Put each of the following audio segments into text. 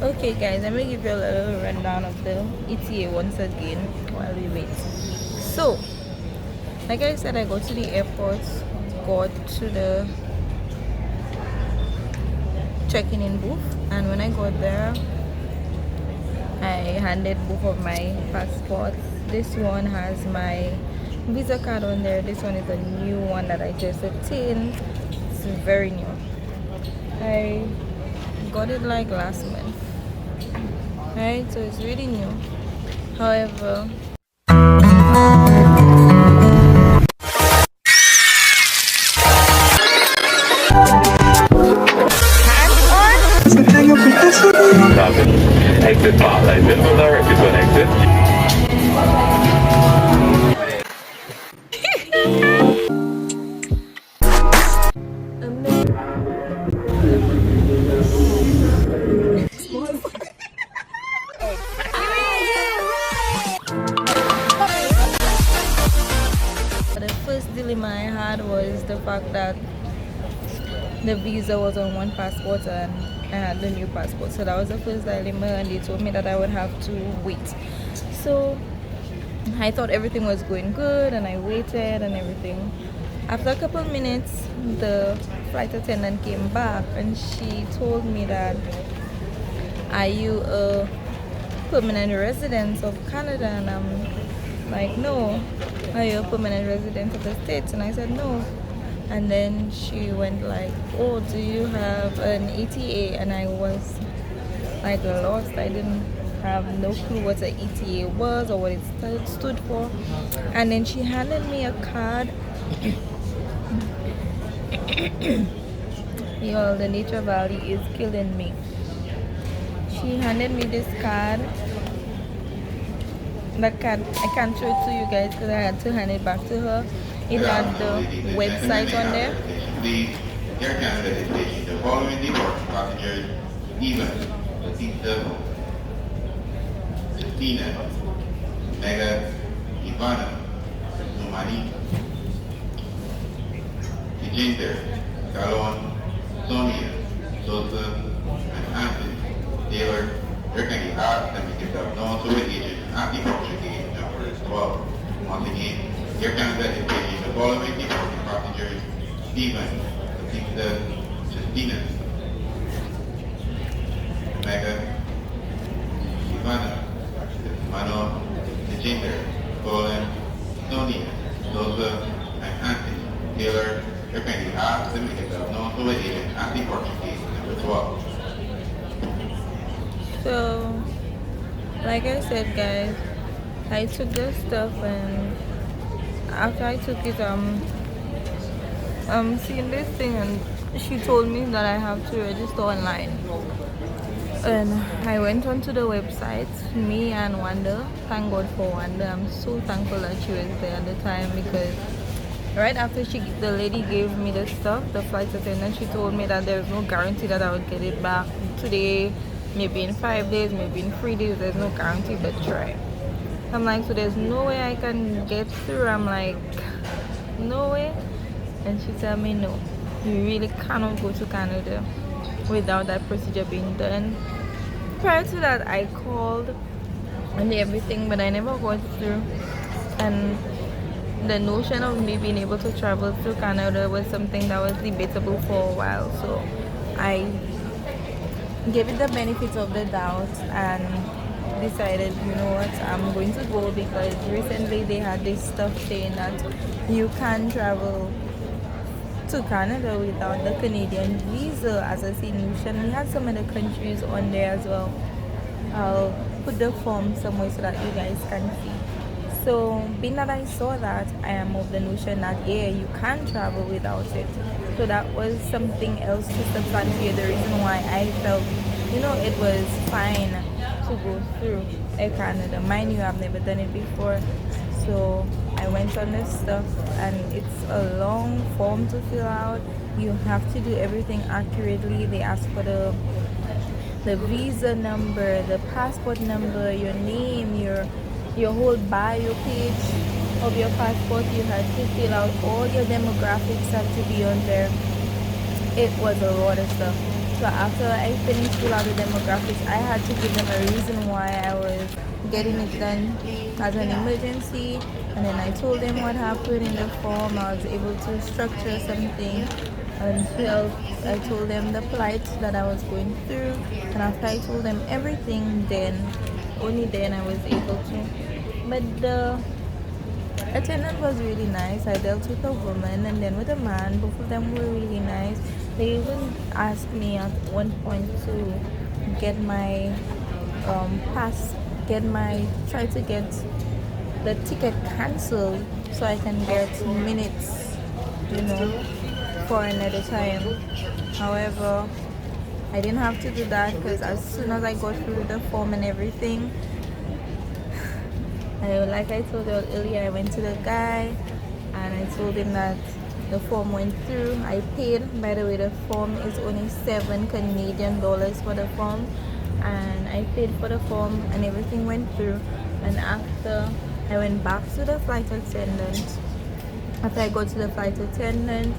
Okay guys, let me give you a little rundown of the ETA once again while we wait. So, like I said, I go to the airport, got to the checking in booth, and when I got there, I handed both of my passports. This one has my visa card on there. This one is a new one that I just obtained. It's very new. I got it like last month, right? So it's really new. However, Exit path, exit holder, exit one exit. the first dilemma I had was the fact that the visa was on one passport and I had the new passport. So that was the first dilemma, and they told me that I would have to wait. So I thought everything was going good and I waited and everything. After a couple of minutes, the flight attendant came back and she told me that, are you a permanent resident of Canada? And I'm like, no. Are you a permanent resident of the States? And I said, no. And then she went like, oh, do you have an ETA? And I was like lost. I didn't have no clue what an ETA was or what it stood for. And then she handed me a card. Yo, the Nature Valley is killing me. She handed me this card. That card, I can't show it to you guys because I had to hand it back to her. It had the website on there. Please, Air Canada station. The following departure passengers: Eva, Batista, Christina, Mega, Ivana, Numani, Jacinta, Talon, Sonia, Sosa, and Anthony Taylor. There can be asked and make yourself known to the agent at departure gate number 12. Once again, Air Canada is taking the following departing passengers: Stephen, Batista, Justina, Mega, Ivana, Mano, Jacinta, Colin, Sonia, Sosa, and Anthony Taylor. There can be asked and make yourself known to the agent at departure gate number 12. So, like I said, guys, I took this stuff, and after I took it, I'm seeing this thing, and she told me that I have to register online. And I went onto the website, me and Wanda. Thank God for Wanda. I'm so thankful that she was there at the time, because right after the lady gave me the stuff, the flight attendant, she told me that there's no guarantee that I would get it back today, maybe in 5 days, maybe in 3 days. There's no guarantee, but try. I'm like, so there's no way I can get through? I'm like, no way. And she told me, no, you really cannot go to Canada without that procedure being done. Prior to that, I called and everything, but I never got through. And the notion of me being able to travel through Canada was something that was debatable for a while. So I gave it the benefit of the doubt and decided, you know what, I'm going to go, because recently they had this stuff saying that you can travel to Canada without the Canadian visa as a solution. We had some other countries on there as well. I'll put the form somewhere so that you guys can see. So being that I saw that, I am of the notion that yeah, you can travel without it. So that was something else to substantiate the reason why I felt, you know, it was fine to go through Air Canada. Mind you, I've never done it before. So I went on this stuff, and it's a long form to fill out. You have to do everything accurately. They ask for the visa number, the passport number, your name, your whole bio page of your passport. You had to fill out all your demographics have to be on there. It was a lot of stuff. So after I finished fill out the demographics, I had to give them a reason why I was getting it done as an emergency. And then I told them what happened in the form. I was able to structure something until I told them the plight that I was going through. And after I told them everything, then only then I was able to. But the attendant was really nice. I dealt with a woman and then with a man. Both of them were really nice. They even asked me at one point to get my pass, try to get the ticket cancelled so I can get minutes, for another time. However, I didn't have to do that because as soon as I got through the form and everything, like I told you earlier, I went to the guy and I told him that the form went through. I paid. By the way, the form is only $7 Canadian for the form, and I paid for the form and everything went through. And after I went back to the flight attendant, after I got to the flight attendant,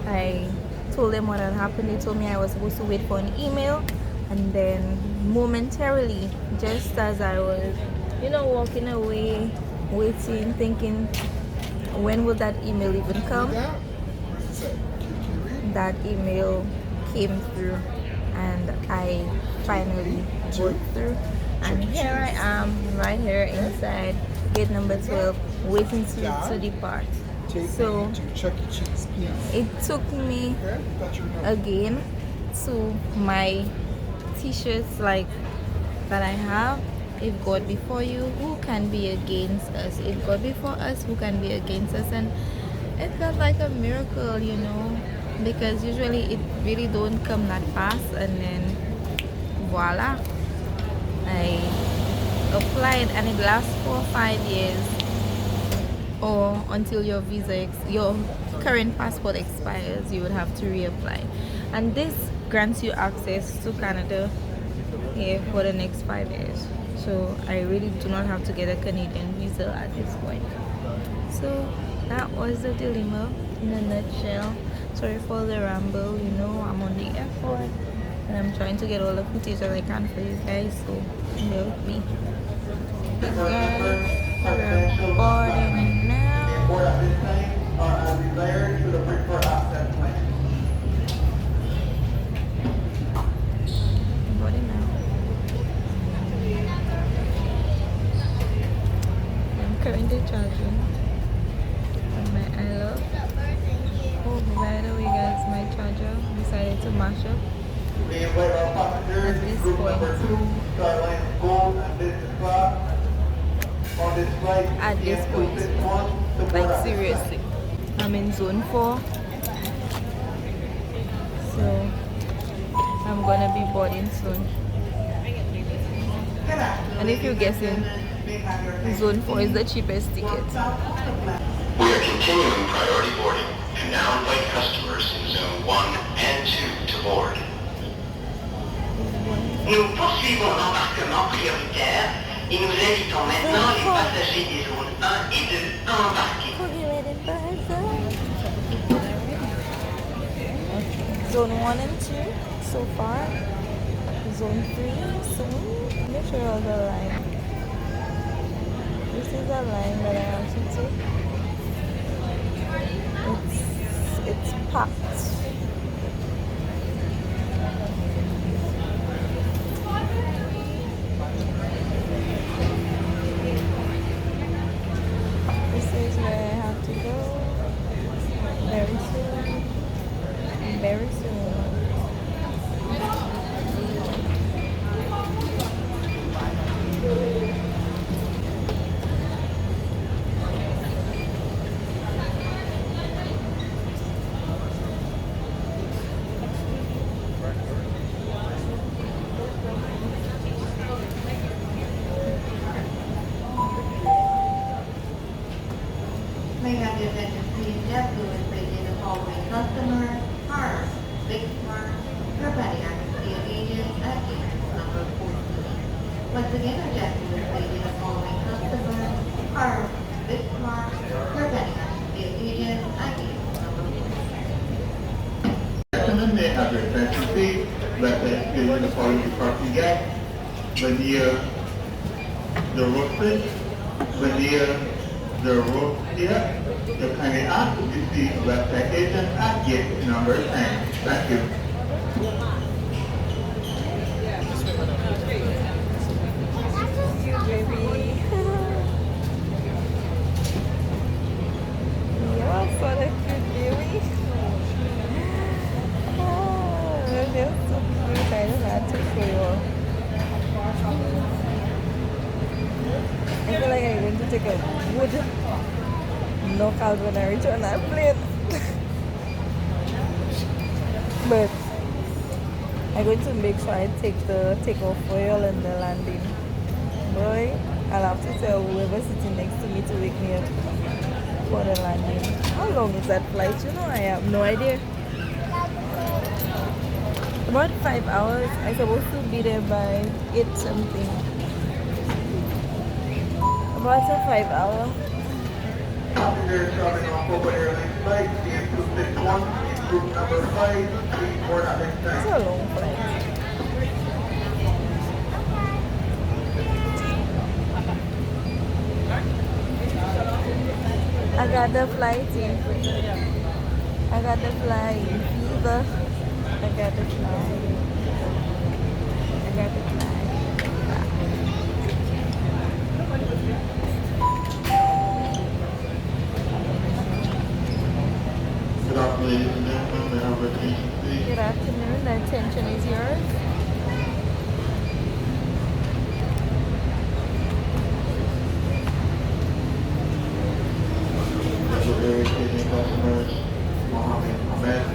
I told them what had happened. They told me I was supposed to wait for an email, and then momentarily, just as I was, walking away, waiting, thinking, when will that email even come? That email came through, and I finally got through. And here I am, right here inside gate number 12, waiting to depart. So it took me again to my t-shirts like that I have. If God before you, who can be against us? If God before us, who can be against us? And it felt like a miracle, because usually it really don't come that fast. And then voila, I applied, and it lasts for 5 years, or until your your current passport expires. You would have to reapply, and this grants you access to Canada here for the next 5 years. So I really do not have to get a Canadian visa at this point. So that was the dilemma in a nutshell. Sorry for the ramble. I'm on the airport and I'm trying to get all the footage that I can for you guys, so bear with me. Guys, we're boarding now. Boarding now. I'm currently charging on my iLove. Oh, by the way, guys, my charger decided to mash up at this point. Like seriously, I'm in zone 4, so I'm gonna be boarding soon. And if you're guessing, zone 4 is the cheapest ticket. We are continuing priority boarding and now invite customers in zone 1 and 2 to board. Nous poursuivons l'embarquement prioritaire et nous invitons maintenant les passagers des zones 1 et 2 à embarquer. Zone 1 and 2 so far. Zone 3 soon. Make sure all the line. This is the line that I have to take. It's packed. This is where I have to go very soon. Very soon. May I have your attention please, JetBlue is rated the following customers: Harm, Victor, Carpathia, Steel Agent, at gate number 14. Once again, our JetBlue is rated the following customers: Harm, Victor, Carpathia, Steel Agent, at gate number 14. emergency, let that fill in the following parking gap. When near the road switch, when near the road here, you kindly ask to see the website agent at gate number 10. Thank you. You baby. You're so cute, baby. Oh, they're so cute. I just had to show you all. I feel like I'm going to take a wood knockout when I reach on that plane. But I'm going to make sure I take the takeoff oil and the landing. Boy, I'll have to tell whoever's sitting next to me to wake me up for the landing. How long is that flight? You know, I have no idea. About 5 hours. I'm supposed to be there by 8 something. About a 5 hour. Passengers traveling on Global Airlines flight, CM261, group number 5, please board at this It's time. a long flight. I got the flight in. I got the flight in fever. I got the flight. I got the flight. Good afternoon, ladies and gentlemen. May I have your attention, please? Good afternoon. The attention is yours. Special area station customers, Mohammed Ahmed,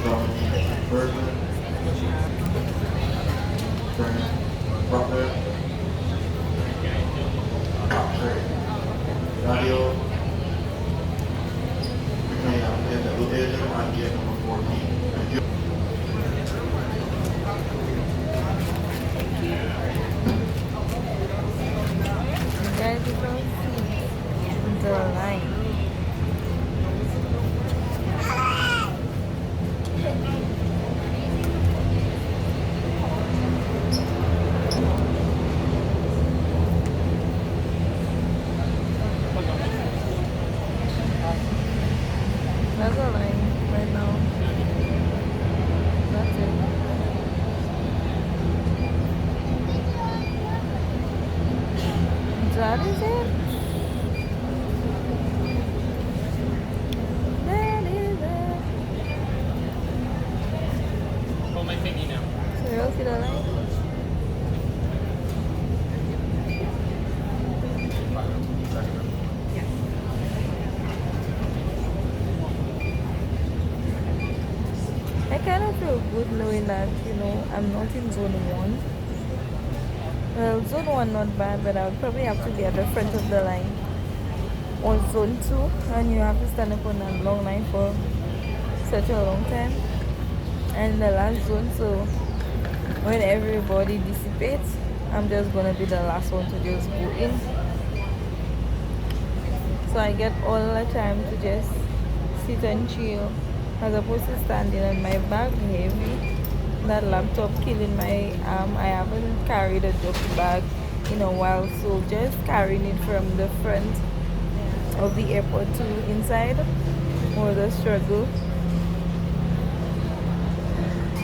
Dominique Bergman, Frank Butler, Patrick Radio, Reclaim Applicant that will enter on gate number 14. Thank you. Guys, you don't see the line. That's a line right now. That's it. That is it. That is it. Hold my thingy now. So you all see the line? I kind of feel good knowing that, you know, I'm not in zone 1. Well, zone 1 not bad, but I would probably have to be at the front of the line. Or zone 2, and you have to stand up on a long line for such a long time. And the last zone, so when everybody dissipates, I'm just gonna be the last one to just go in. So I get all the time to just sit and chill, as opposed to standing on my bag heavy. That laptop killing my arm. I haven't carried a duffel bag in a while, so just carrying it from the front of the airport to inside was a struggle.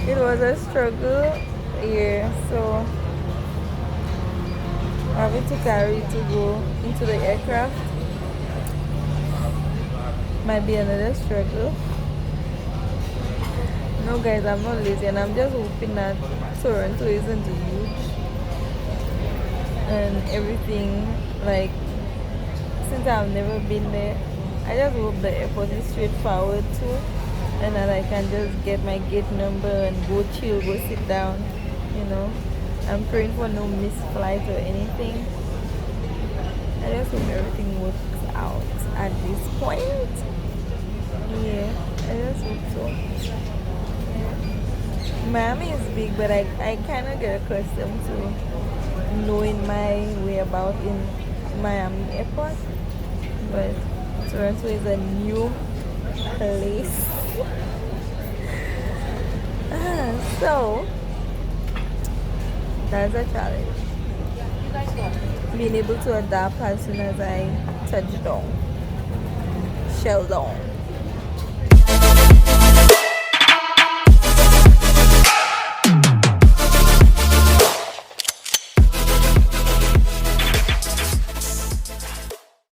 It was a struggle, yeah. So having to carry it to go into the aircraft might be another struggle. No guys, I'm not lazy, and I'm just hoping that Toronto isn't huge and everything. Like, since I've never been there, I just hope the airport is straightforward too, and that I can just get my gate number and go chill, go sit down, you know. I'm praying for no missed flight or anything. I just hope everything works out at this point. Yeah, I just hope so. Miami is big, but I kind of get accustomed to knowing my way about in Miami airport. But Toronto is a new place. So that's a challenge. Being able to adapt as soon as I touch down, shell down.